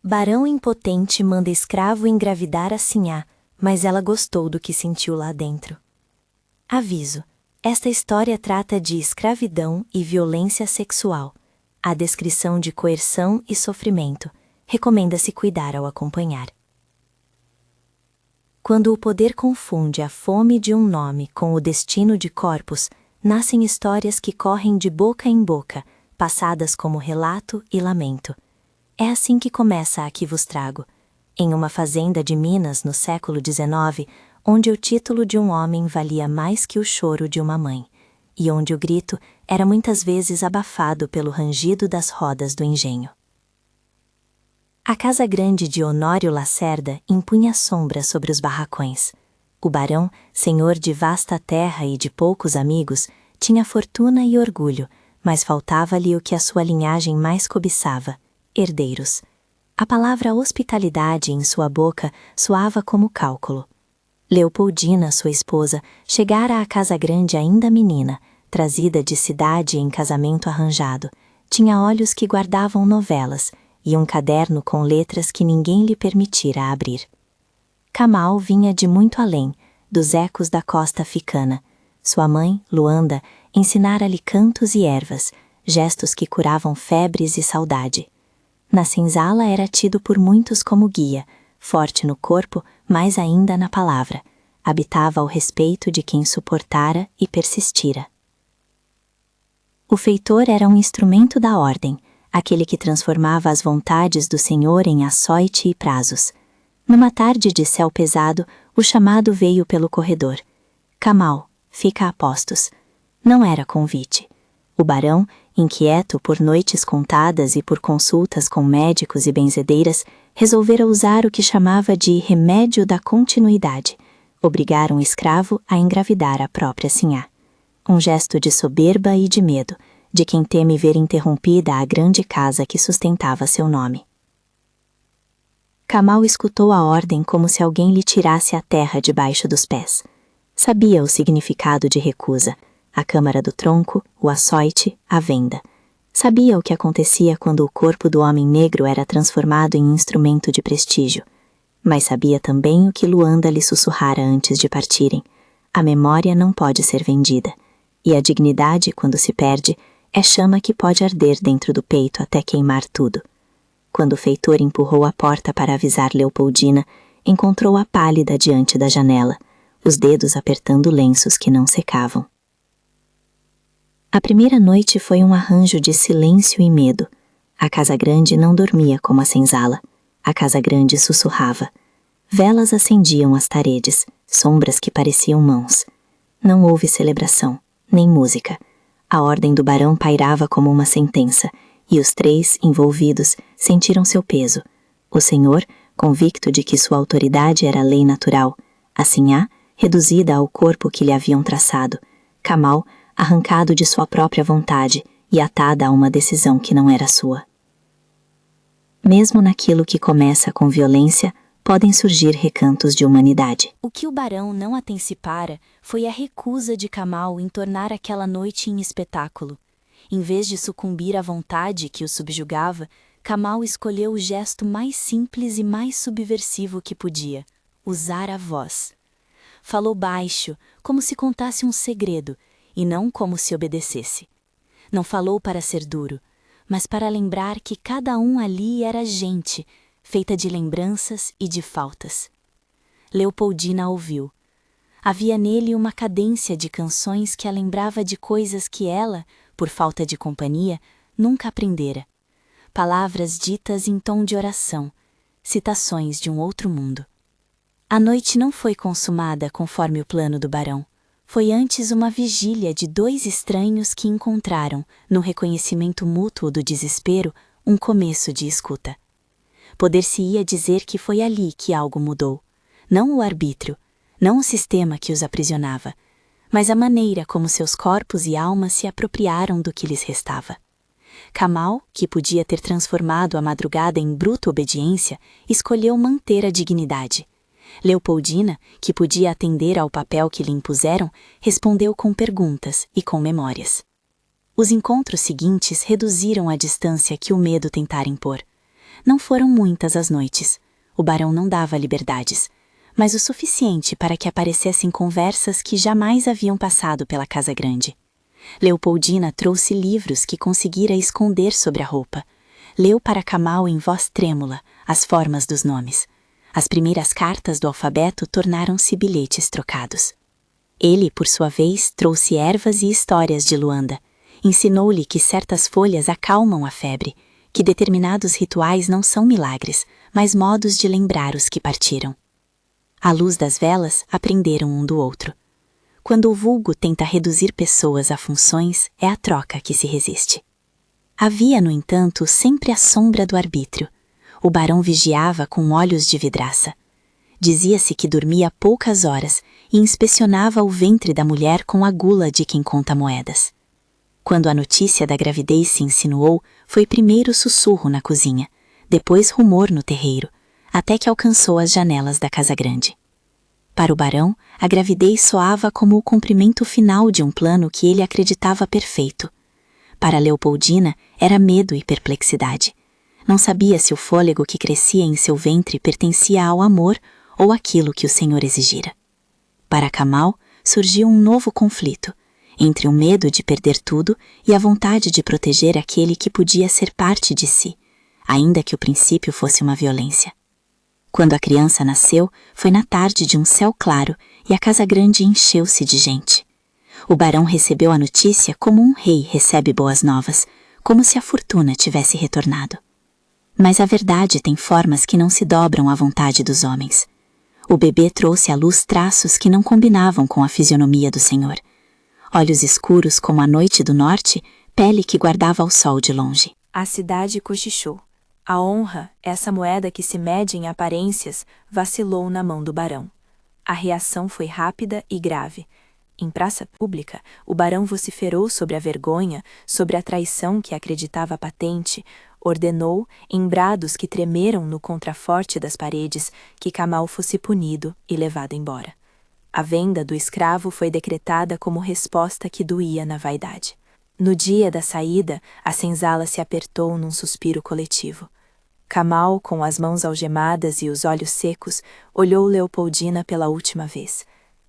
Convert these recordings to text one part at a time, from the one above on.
Barão impotente manda escravo engravidar a Sinhá, mas ela gostou do que sentiu lá dentro. Aviso: esta história trata de escravidão e violência sexual. A descrição de coerção e sofrimento. Recomenda-se cuidar ao acompanhar. Quando o poder confunde a fome de um nome com o destino de corpos, nascem histórias que correm de boca em boca, passadas como relato e lamento. É assim que começa a que vos trago. Em uma fazenda de Minas no século XIX, onde o título de um homem valia mais que o choro de uma mãe, e onde o grito era muitas vezes abafado pelo rangido das rodas do engenho. A casa grande de Honório Lacerda impunha sombra sobre os barracões. O barão, senhor de vasta terra e de poucos amigos, tinha fortuna e orgulho, mas faltava-lhe o que a sua linhagem mais cobiçava: herdeiros. A palavra hospitalidade em sua boca soava como cálculo. Leopoldina, sua esposa, chegara à casa grande ainda menina, trazida de cidade em casamento arranjado. Tinha olhos que guardavam novelas, e um caderno com letras que ninguém lhe permitira abrir. Camal vinha de muito além, dos ecos da costa africana. Sua mãe, Luanda, ensinara-lhe cantos e ervas, gestos que curavam febres e saudade. Na senzala era tido por muitos como guia, forte no corpo, mais ainda na palavra. Habitava ao respeito de quem suportara e persistira. O feitor era um instrumento da ordem, aquele que transformava as vontades do Senhor em açoite e prazos. Numa tarde de céu pesado, o chamado veio pelo corredor. Camal, fica a postos. Não era convite. O barão, inquieto por noites contadas e por consultas com médicos e benzedeiras, resolvera usar o que chamava de remédio da continuidade, obrigar um escravo a engravidar a própria Sinhá. Um gesto de soberba e de medo, de quem teme ver interrompida a grande casa que sustentava seu nome. Camal escutou a ordem como se alguém lhe tirasse a terra debaixo dos pés. Sabia o significado de recusa, a câmara do tronco, o açoite, a venda. Sabia o que acontecia quando o corpo do homem negro era transformado em instrumento de prestígio. Mas sabia também o que Luanda lhe sussurrara antes de partirem. A memória não pode ser vendida. E a dignidade, quando se perde, é chama que pode arder dentro do peito até queimar tudo. Quando o feitor empurrou a porta para avisar Leopoldina, encontrou-a pálida diante da janela, os dedos apertando lenços que não secavam. A primeira noite foi um arranjo de silêncio e medo. A casa grande não dormia como a senzala. A casa grande sussurrava. Velas acendiam as paredes, sombras que pareciam mãos. Não houve celebração, nem música. A ordem do barão pairava como uma sentença, e os três, envolvidos, sentiram seu peso. O senhor, convicto de que sua autoridade era lei natural. A Sinhá, reduzida ao corpo que lhe haviam traçado. Camal, arrancado de sua própria vontade e atada a uma decisão que não era sua. Mesmo naquilo que começa com violência, podem surgir recantos de humanidade. O que o barão não antecipara foi a recusa de Camal em tornar aquela noite em espetáculo. Em vez de sucumbir à vontade que o subjugava, Camal escolheu o gesto mais simples e mais subversivo que podia: usar a voz. Falou baixo, como se contasse um segredo, e não como se obedecesse. Não falou para ser duro, mas para lembrar que cada um ali era gente, feita de lembranças e de faltas. Leopoldina ouviu. Havia nele uma cadência de canções que a lembrava de coisas que ela, por falta de companhia, nunca aprendera. Palavras ditas em tom de oração, citações de um outro mundo. A noite não foi consumada conforme o plano do barão. Foi antes uma vigília de dois estranhos que encontraram, no reconhecimento mútuo do desespero, um começo de escuta. Poder-se-ia dizer que foi ali que algo mudou. Não o arbítrio, não o sistema que os aprisionava, mas a maneira como seus corpos e almas se apropriaram do que lhes restava. Camal, que podia ter transformado a madrugada em bruta obediência, escolheu manter a dignidade. Leopoldina, que podia atender ao papel que lhe impuseram, respondeu com perguntas e com memórias. Os encontros seguintes reduziram a distância que o medo tentara impor. Não foram muitas as noites. O barão não dava liberdades, mas o suficiente para que aparecessem conversas que jamais haviam passado pela casa grande. Leopoldina trouxe livros que conseguira esconder sobre a roupa. Leu para Kamal em voz trêmula as formas dos nomes. As primeiras cartas do alfabeto tornaram-se bilhetes trocados. Ele, por sua vez, trouxe ervas e histórias de Luanda. Ensinou-lhe que certas folhas acalmam a febre, que determinados rituais não são milagres, mas modos de lembrar os que partiram. À luz das velas, aprenderam um do outro. Quando o vulgo tenta reduzir pessoas a funções, é a troca que se resiste. Havia, no entanto, sempre a sombra do arbítrio. O barão vigiava com olhos de vidraça. Dizia-se que dormia poucas horas e inspecionava o ventre da mulher com a gula de quem conta moedas. Quando a notícia da gravidez se insinuou, foi primeiro sussurro na cozinha, depois rumor no terreiro, até que alcançou as janelas da casa grande. Para o barão, a gravidez soava como o cumprimento final de um plano que ele acreditava perfeito. Para Leopoldina, era medo e perplexidade. Não sabia se o fôlego que crescia em seu ventre pertencia ao amor ou àquilo que o Senhor exigira. Para Kamal, surgiu um novo conflito, entre o medo de perder tudo e a vontade de proteger aquele que podia ser parte de si, ainda que o princípio fosse uma violência. Quando a criança nasceu, foi na tarde de um céu claro e a casa grande encheu-se de gente. O barão recebeu a notícia como um rei recebe boas novas, como se a fortuna tivesse retornado. Mas a verdade tem formas que não se dobram à vontade dos homens. O bebê trouxe à luz traços que não combinavam com a fisionomia do Senhor. Olhos escuros como a noite do norte, pele que guardava o sol de longe. A cidade cochichou. A honra, essa moeda que se mede em aparências, vacilou na mão do barão. A reação foi rápida e grave. Em praça pública, o barão vociferou sobre a vergonha, sobre a traição que acreditava patente, ordenou, em brados que tremeram no contraforte das paredes, que Kamal fosse punido e levado embora. A venda do escravo foi decretada como resposta que doía na vaidade. No dia da saída, a senzala se apertou num suspiro coletivo. Kamal, com as mãos algemadas e os olhos secos, olhou Leopoldina pela última vez.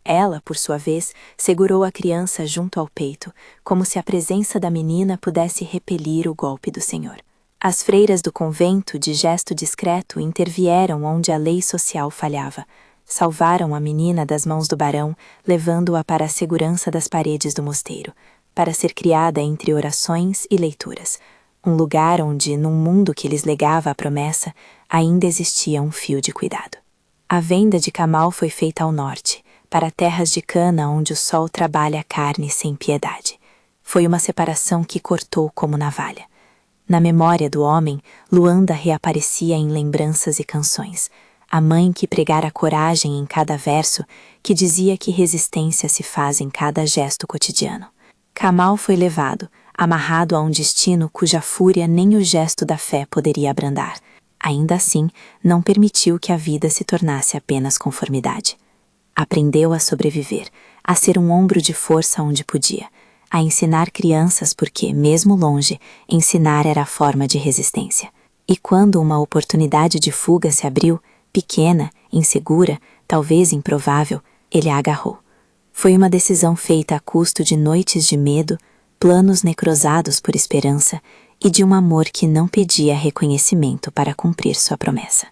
Ela, por sua vez, segurou a criança junto ao peito, como se a presença da menina pudesse repelir o golpe do Senhor. As freiras do convento, de gesto discreto, intervieram onde a lei social falhava. Salvaram a menina das mãos do barão, levando-a para a segurança das paredes do mosteiro, para ser criada entre orações e leituras. Um lugar onde, num mundo que lhes legava a promessa, ainda existia um fio de cuidado. A venda de Kamal foi feita ao norte, para terras de cana onde o sol trabalha a carne sem piedade. Foi uma separação que cortou como navalha. Na memória do homem, Luanda reaparecia em lembranças e canções. A mãe que pregara coragem em cada verso, que dizia que resistência se faz em cada gesto cotidiano. Kamal foi levado, amarrado a um destino cuja fúria nem o gesto da fé poderia abrandar. Ainda assim, não permitiu que a vida se tornasse apenas conformidade. Aprendeu a sobreviver, a ser um ombro de força onde podia, a ensinar crianças porque, mesmo longe, ensinar era a forma de resistência. E quando uma oportunidade de fuga se abriu, pequena, insegura, talvez improvável, ele a agarrou. Foi uma decisão feita a custo de noites de medo, planos necrosados por esperança e de um amor que não pedia reconhecimento para cumprir sua promessa.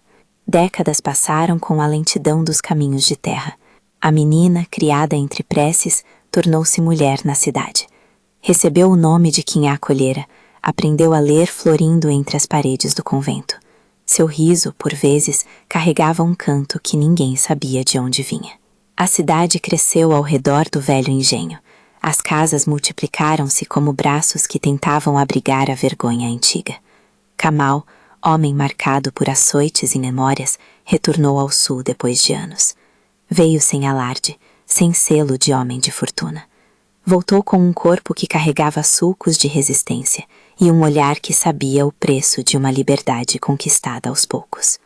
Décadas passaram com a lentidão dos caminhos de terra. A menina, criada entre preces, tornou-se mulher na cidade. Recebeu o nome de quem a acolhera, aprendeu a ler florindo entre as paredes do convento. Seu riso, por vezes, carregava um canto que ninguém sabia de onde vinha. A cidade cresceu ao redor do velho engenho. As casas multiplicaram-se como braços que tentavam abrigar a vergonha antiga. Kamal, homem marcado por açoites e memórias, retornou ao sul depois de anos. Veio sem alarde, sem selo de homem de fortuna. Voltou com um corpo que carregava sulcos de resistência e um olhar que sabia o preço de uma liberdade conquistada aos poucos.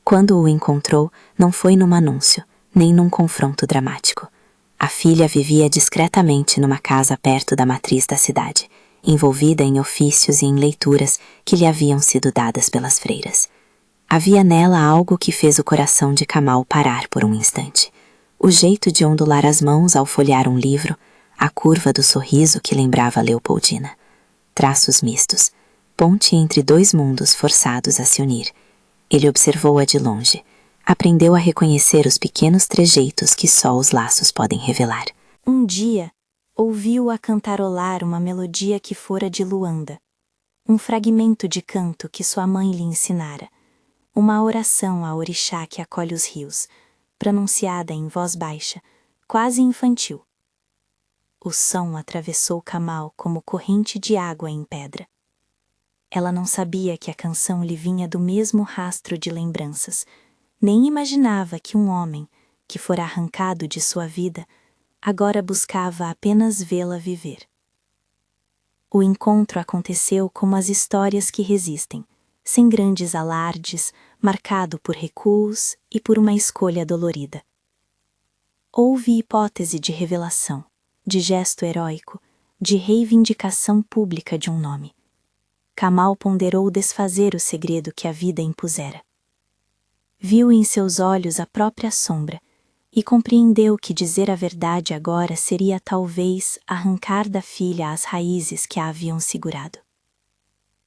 Quando o encontrou, não foi num anúncio, nem num confronto dramático. A filha vivia discretamente numa casa perto da matriz da cidade, envolvida em ofícios e em leituras que lhe haviam sido dadas pelas freiras. Havia nela algo que fez o coração de Kamal parar por um instante. O jeito de ondular as mãos ao folhear um livro, a curva do sorriso que lembrava Leopoldina. Traços mistos, ponte entre dois mundos forçados a se unir. Ele observou-a de longe. Aprendeu a reconhecer os pequenos trejeitos que só os laços podem revelar. Um dia, ouviu-a cantarolar uma melodia que fora de Luanda. Um fragmento de canto que sua mãe lhe ensinara. Uma oração a orixá que acolhe os rios, pronunciada em voz baixa, quase infantil. O som atravessou Kamal como corrente de água em pedra. Ela não sabia que a canção lhe vinha do mesmo rastro de lembranças, nem imaginava que um homem, que fora arrancado de sua vida, agora buscava apenas vê-la viver. O encontro aconteceu como as histórias que resistem, sem grandes alardes, marcado por recuos e por uma escolha dolorida. Houve hipótese de revelação, de gesto heróico, de reivindicação pública de um nome. Kamal ponderou desfazer o segredo que a vida impusera. Viu em seus olhos a própria sombra e compreendeu que dizer a verdade agora seria talvez arrancar da filha as raízes que a haviam segurado.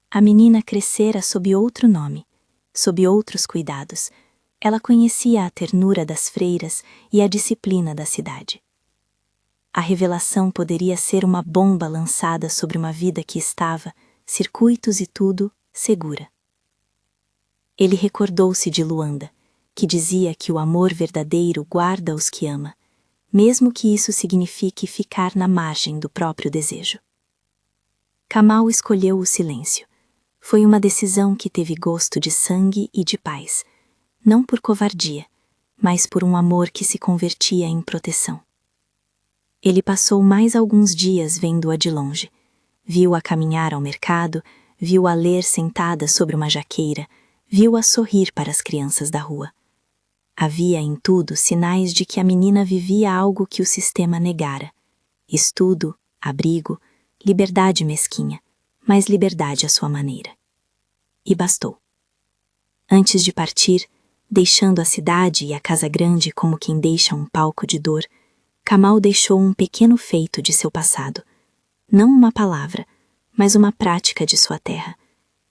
A menina crescera sob outro nome, sob outros cuidados. Ela conhecia a ternura das freiras e a disciplina da cidade. A revelação poderia ser uma bomba lançada sobre uma vida que estava, circuitos e tudo, segura. Ele recordou-se de Luanda, que dizia que o amor verdadeiro guarda os que ama, mesmo que isso signifique ficar na margem do próprio desejo. Kamal escolheu o silêncio. Foi uma decisão que teve gosto de sangue e de paz, não por covardia, mas por um amor que se convertia em proteção. Ele passou mais alguns dias vendo-a de longe. Viu-a caminhar ao mercado, viu-a ler sentada sobre uma jaqueira, viu-a sorrir para as crianças da rua. Havia em tudo sinais de que a menina vivia algo que o sistema negara: estudo, abrigo, liberdade mesquinha, mas liberdade à sua maneira. E bastou. Antes de partir, deixando a cidade e a casa grande como quem deixa um palco de dor, Kamal deixou um pequeno feito de seu passado, não uma palavra, mas uma prática de sua terra.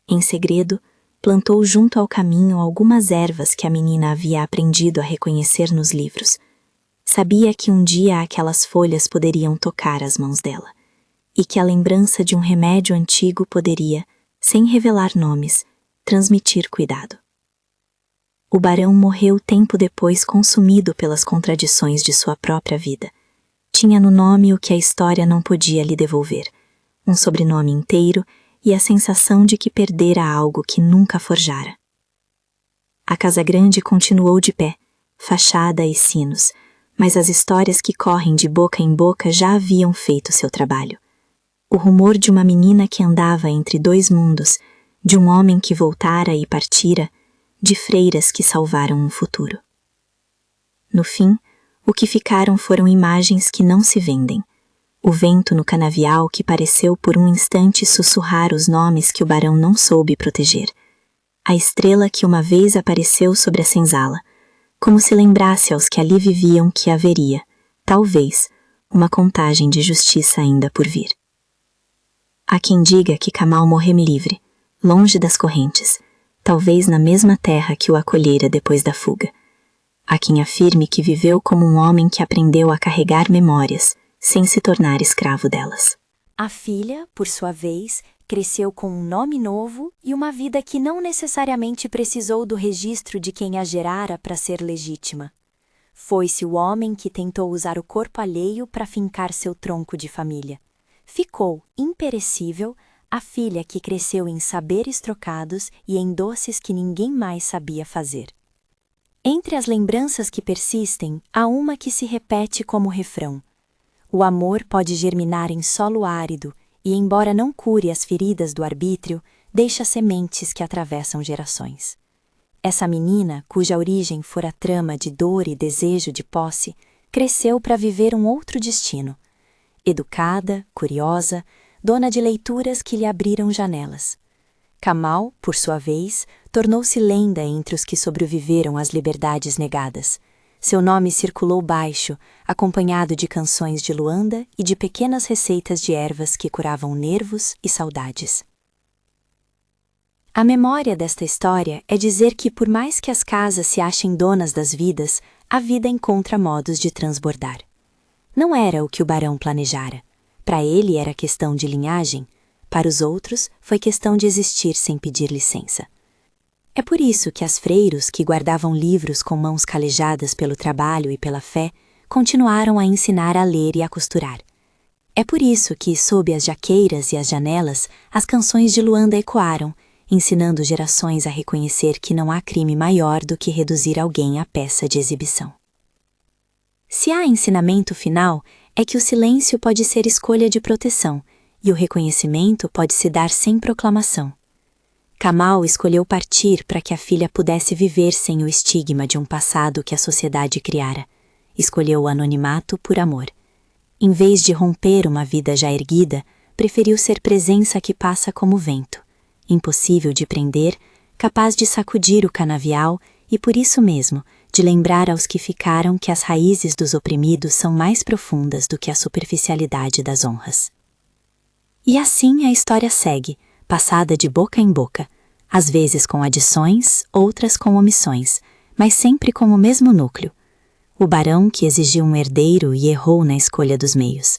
Em segredo, plantou junto ao caminho algumas ervas que a menina havia aprendido a reconhecer nos livros. Sabia que um dia aquelas folhas poderiam tocar as mãos dela, e que a lembrança de um remédio antigo poderia, sem revelar nomes, transmitir cuidado. O barão morreu tempo depois, consumido pelas contradições de sua própria vida. Tinha no nome o que a história não podia lhe devolver, um sobrenome inteiro e a sensação de que perdera algo que nunca forjara. A casa grande continuou de pé, fachada e sinos, mas as histórias que correm de boca em boca já haviam feito seu trabalho. O rumor de uma menina que andava entre dois mundos, de um homem que voltara e partira, de freiras que salvaram um futuro. No fim, o que ficaram foram imagens que não se vendem. O vento no canavial que pareceu por um instante sussurrar os nomes que o barão não soube proteger. A estrela que uma vez apareceu sobre a senzala, como se lembrasse aos que ali viviam que haveria, talvez, uma contagem de justiça ainda por vir. Há quem diga que Kamal morreu livre, longe das correntes, talvez na mesma terra que o acolhera depois da fuga. Há quem afirme que viveu como um homem que aprendeu a carregar memórias, sem se tornar escravo delas. A filha, por sua vez, cresceu com um nome novo e uma vida que não necessariamente precisou do registro de quem a gerara para ser legítima. Foi-se o homem que tentou usar o corpo alheio para fincar seu tronco de família. Ficou, imperecível, a filha que cresceu em saberes trocados e em doces que ninguém mais sabia fazer. Entre as lembranças que persistem, há uma que se repete como refrão. O amor pode germinar em solo árido e, embora não cure as feridas do arbítrio, deixa sementes que atravessam gerações. Essa menina, cuja origem fora trama de dor e desejo de posse, cresceu para viver um outro destino. Educada, curiosa, dona de leituras que lhe abriram janelas. Kamal, por sua vez, tornou-se lenda entre os que sobreviveram às liberdades negadas. Seu nome circulou baixo, acompanhado de canções de Luanda e de pequenas receitas de ervas que curavam nervos e saudades. A memória desta história é dizer que, por mais que as casas se achem donas das vidas, a vida encontra modos de transbordar. Não era o que o barão planejara. Para ele era questão de linhagem, para os outros foi questão de existir sem pedir licença. É por isso que as freiros, que guardavam livros com mãos calejadas pelo trabalho e pela fé, continuaram a ensinar a ler e a costurar. É por isso que, sob as jaqueiras e as janelas, as canções de Luanda ecoaram, ensinando gerações a reconhecer que não há crime maior do que reduzir alguém a peça de exibição. Se há ensinamento final, é que o silêncio pode ser escolha de proteção, e o reconhecimento pode se dar sem proclamação. Kamal escolheu partir para que a filha pudesse viver sem o estigma de um passado que a sociedade criara. Escolheu o anonimato por amor. Em vez de romper uma vida já erguida, preferiu ser presença que passa como vento, impossível de prender, capaz de sacudir o canavial e, por isso mesmo, de lembrar aos que ficaram que as raízes dos oprimidos são mais profundas do que a superficialidade das honras. E assim a história segue, passada de boca em boca, às vezes com adições, outras com omissões, mas sempre com o mesmo núcleo. O barão que exigiu um herdeiro e errou na escolha dos meios.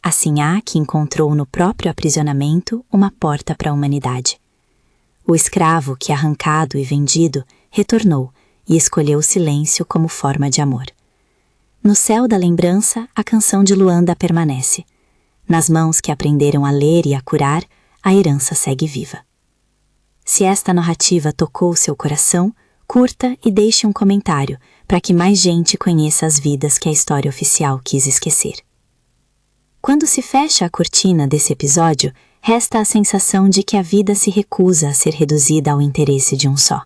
Assim há que encontrou no próprio aprisionamento uma porta para a humanidade. O escravo que, arrancado e vendido, retornou e escolheu o silêncio como forma de amor. No céu da lembrança, a canção de Luanda permanece. Nas mãos que aprenderam a ler e a curar, a herança segue viva. Se esta narrativa tocou seu coração, curta e deixe um comentário para que mais gente conheça as vidas que a história oficial quis esquecer. Quando se fecha a cortina desse episódio, resta a sensação de que a vida se recusa a ser reduzida ao interesse de um só.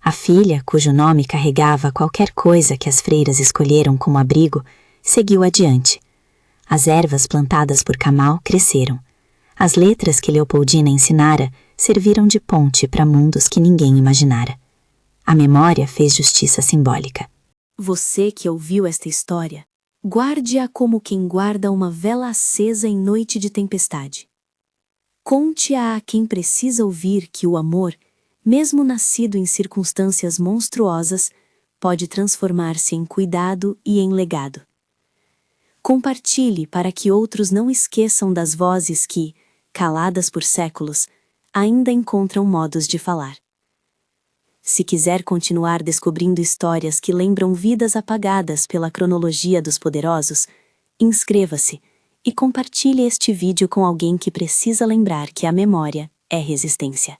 A filha, cujo nome carregava qualquer coisa que as freiras escolheram como abrigo, seguiu adiante. As ervas plantadas por Kamal cresceram. As letras que Leopoldina ensinara serviram de ponte para mundos que ninguém imaginara. A memória fez justiça simbólica. Você que ouviu esta história, guarde-a como quem guarda uma vela acesa em noite de tempestade. Conte-a a quem precisa ouvir que o amor, mesmo nascido em circunstâncias monstruosas, pode transformar-se em cuidado e em legado. Compartilhe para que outros não esqueçam das vozes que, caladas por séculos, ainda encontram modos de falar. Se quiser continuar descobrindo histórias que lembram vidas apagadas pela cronologia dos poderosos, inscreva-se e compartilhe este vídeo com alguém que precisa lembrar que a memória é resistência.